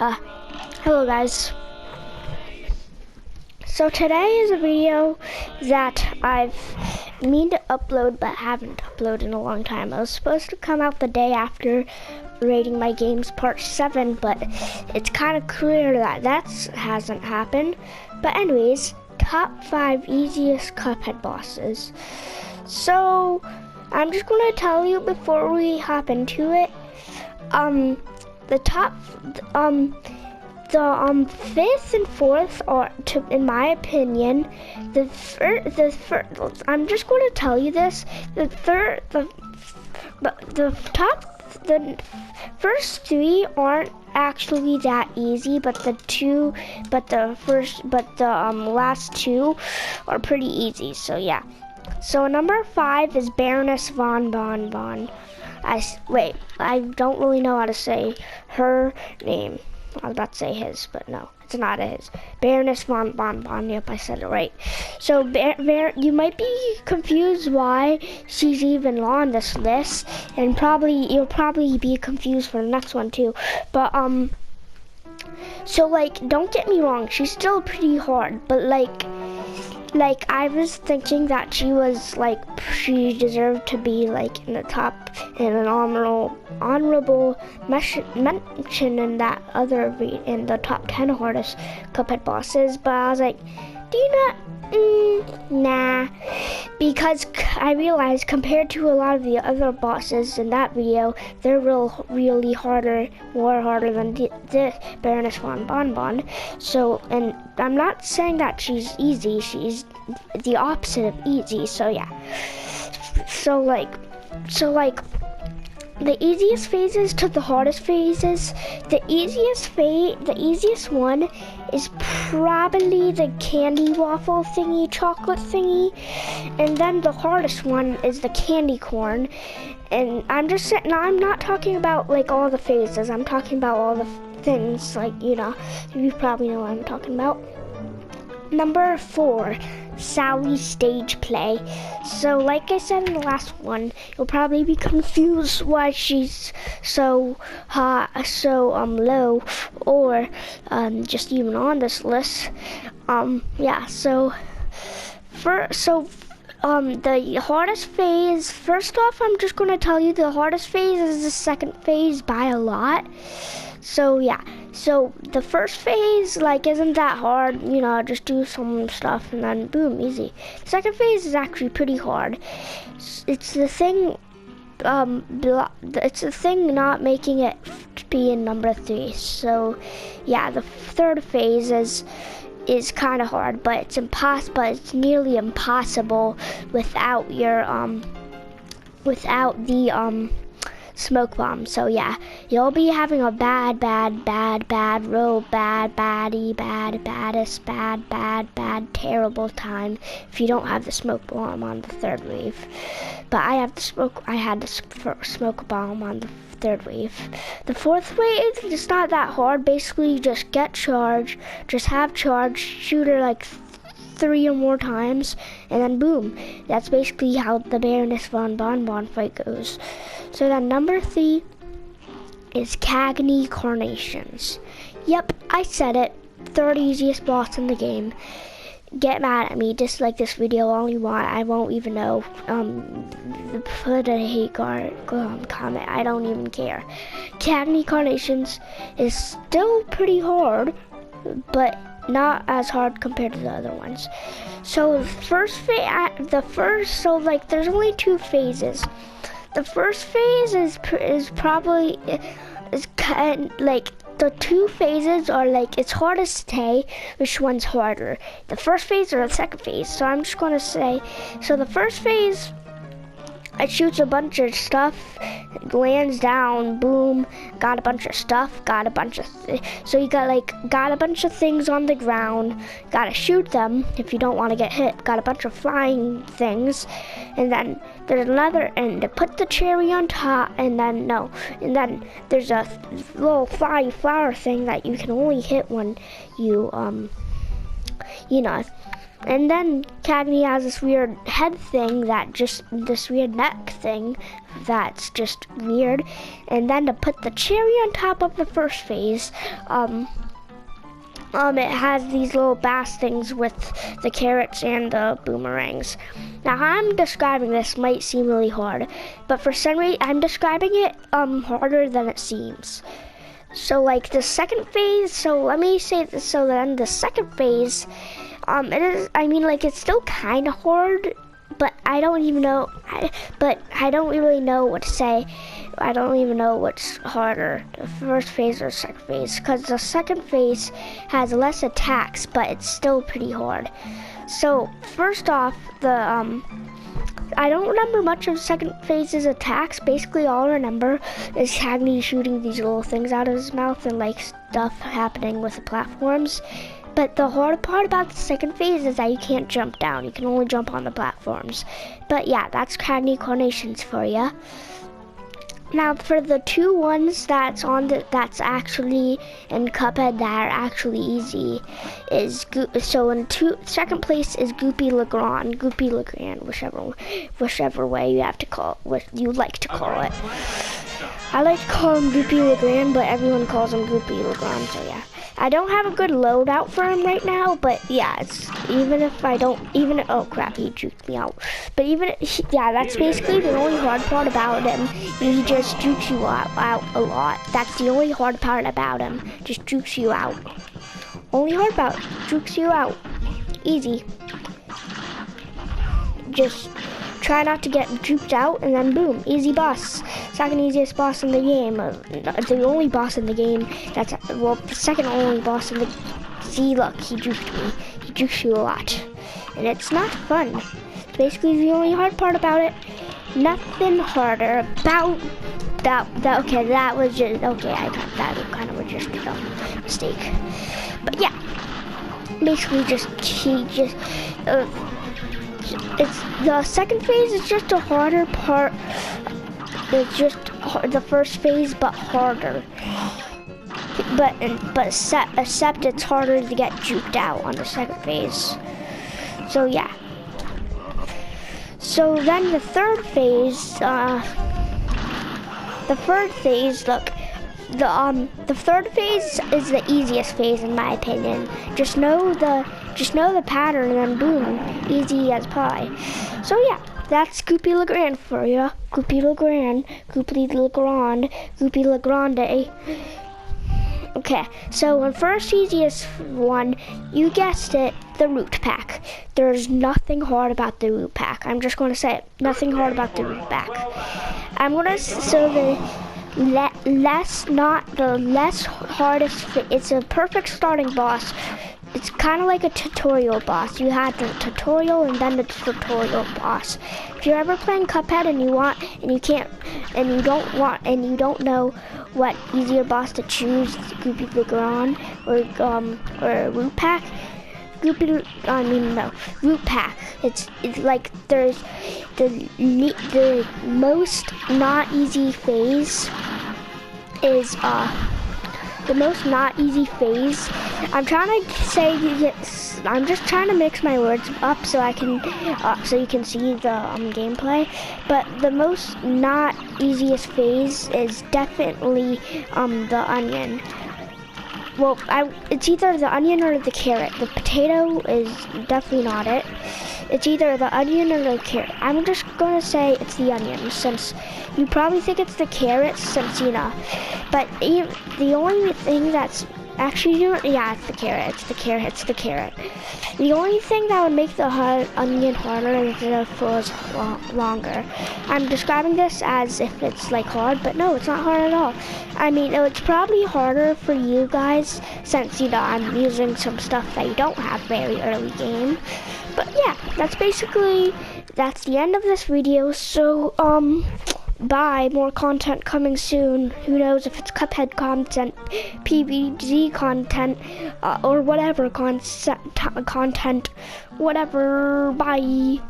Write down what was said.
Hello guys. So today is a video that I've mean to upload but haven't uploaded in a long time. I was supposed to come out the day after rating my games part 7, but it's kind of clear that hasn't happened. But anyways, top 5 easiest Cuphead bosses. So I'm just going to tell you before we hop into it. The fifth and fourth are, in my opinion, the I'm just going to tell you this. The first 3 aren't actually that easy, but the last 2 are pretty easy. So yeah. So number 5 is Baroness von Bon Bon. I don't really know how to say her name. I was about to say his, but no, it's not his. Baroness von Bon Bon. Yep, I said it right. So you might be confused why she's even on this list, and you'll probably be confused for the next one too. But so like, don't get me wrong, she's still pretty hard, but like I was thinking that she deserved to be like in the top, in an honorable mention in that in the top 10 hardest Cuphead bosses. But I was like, do you not? Nah, because I realized compared to a lot of the other bosses in that video, they're really more harder than the Baroness von Bon Bon. So, and I'm not saying that she's easy, she's the opposite of easy. So yeah, so like the easiest phases to the hardest phases. The easiest one is probably the candy waffle thingy, chocolate thingy, and then the hardest one is the candy corn. And I'm not talking about like all the phases. I'm talking about all the things, like, you probably know what I'm talking about. Number 4, Sally's stage play. So like I said in the last one, you'll probably be confused why she's so low, or just even on this list. Yeah, so the hardest phase, first off, I'm just going to tell you the hardest phase is the second phase by a lot. So yeah, so the first phase isn't that hard, just do some stuff and then boom, easy. The second phase is actually pretty hard. It's the thing not making it be in number 3. So yeah, the third phase is kind of hard, but it's nearly impossible without the smoke bomb. So yeah, you'll be having a bad, terrible time if you don't have the smoke bomb on the third wave. But I had the smoke bomb on the third wave. The fourth wave is not that hard. Basically, just get charge, just have charge, shoot her like 3 or more times, and then boom. That's basically how the Baroness von Bon Bon fight goes. So then number 3 is Cagney Carnations. Yep, I said it. Third easiest boss in the game. Get mad at me, dislike this video all you want. I won't even know. Put a hate comment. I don't even care. Cagney Carnations is still pretty hard, but not as hard compared to the other ones. So there's only 2 phases. The first phase is probably kind like, the 2 phases are like, it's hard to say which one's harder, the first phase or the second phase. So I'm just gonna say, so the first phase, it shoots a bunch of stuff, lands down, boom, got a bunch of stuff, so you got a bunch of things on the ground, gotta shoot them if you don't want to get hit, got a bunch of flying things, and then there's another, and to put the cherry on top, and then there's a little flying flower thing that you can only hit when you And then Cagney has this weird head thing this weird neck thing that's just weird. And then to put the cherry on top of the first phase, it has these little bass things with the carrots and the boomerangs. Now, how I'm describing this might seem really hard, but for some reason, I'm describing it harder than it seems. So, like the second phase, so let me say this, so then the second phase, it is, I mean, like, it's still kind of hard, but I don't even know, I don't really know what to say. I don't even know what's harder, the first phase or the second phase, because the second phase has less attacks, but it's still pretty hard. So first off, I don't remember much of second phase's attacks. Basically all I remember is Cagney shooting these little things out of his mouth and like stuff happening with the platforms. But the hard part about the second phase is that you can't jump down. You can only jump on the platforms. But yeah, that's Cagney Carnations for ya. Now for the two ones that's actually in Cuphead that are actually easy is second place is Goopy Legrand, whichever way you have to call what you like to call it. I like to call him Goopy Legrand, but everyone calls him Goopy Legrand, so yeah. I don't have a good loadout for him right now, but yeah, oh crap, he juked me out. But yeah, that's basically the only hard part about him. He just jukes you out a lot. That's the only hard part about him. Just jukes you out. Only hard part, jukes you out. Easy. Just try not to get juked out, and then boom, easy boss. Second easiest boss in the game. The only boss in the game. The second only boss in the. See, look, he juked me. He jukes you a lot, and it's not fun. It's basically the only hard part about it. Nothing harder about that. Okay, that was just okay. That kind of was just a dumb mistake. But yeah, basically it's the second phase is just a harder part. It's just the first phase, but harder. But except it's harder to get juked out on the second phase. So yeah. So then the third phase. Look. The third phase is the easiest phase in my opinion. Just know the pattern and then boom, easy as pie. So yeah, that's Goopy Legrand for ya. Goopy Legrand, Goopy Legrande. Okay, so the first easiest one, you guessed it, the root pack. There's nothing hard about the root pack. I'm just going to say it, nothing hard about the root pack. The less hardest, it's a perfect starting boss. It's kind of like a tutorial boss. You have the tutorial and then the tutorial boss. If you're ever playing Cuphead and you don't know what easier boss to choose, Goopy Legrand or Root Pack, Root Pack. It's like there's the most not easy phase is the most not easy phase. I'm just trying to mix my words up so I can so you can see the gameplay. But the most not easiest phase is definitely the onion. Well, it's either the onion or the carrot. The potato is definitely not it. It's either the onion or the carrot. I'm just gonna say it's the onion, since you probably think it's the carrot, since you know. But the only thing that's actually, yeah, it's the carrot. It's the carrot. The only thing that would make the onion harder is if it was longer. I'm describing this as if it's like hard, but no, it's not hard at all. I mean, it's probably harder for you guys since, I'm using some stuff that you don't have very early game. But yeah, that's the end of this video. So, bye, more content coming soon. Who knows if it's Cuphead content, PBZ content, or whatever content, whatever. Bye.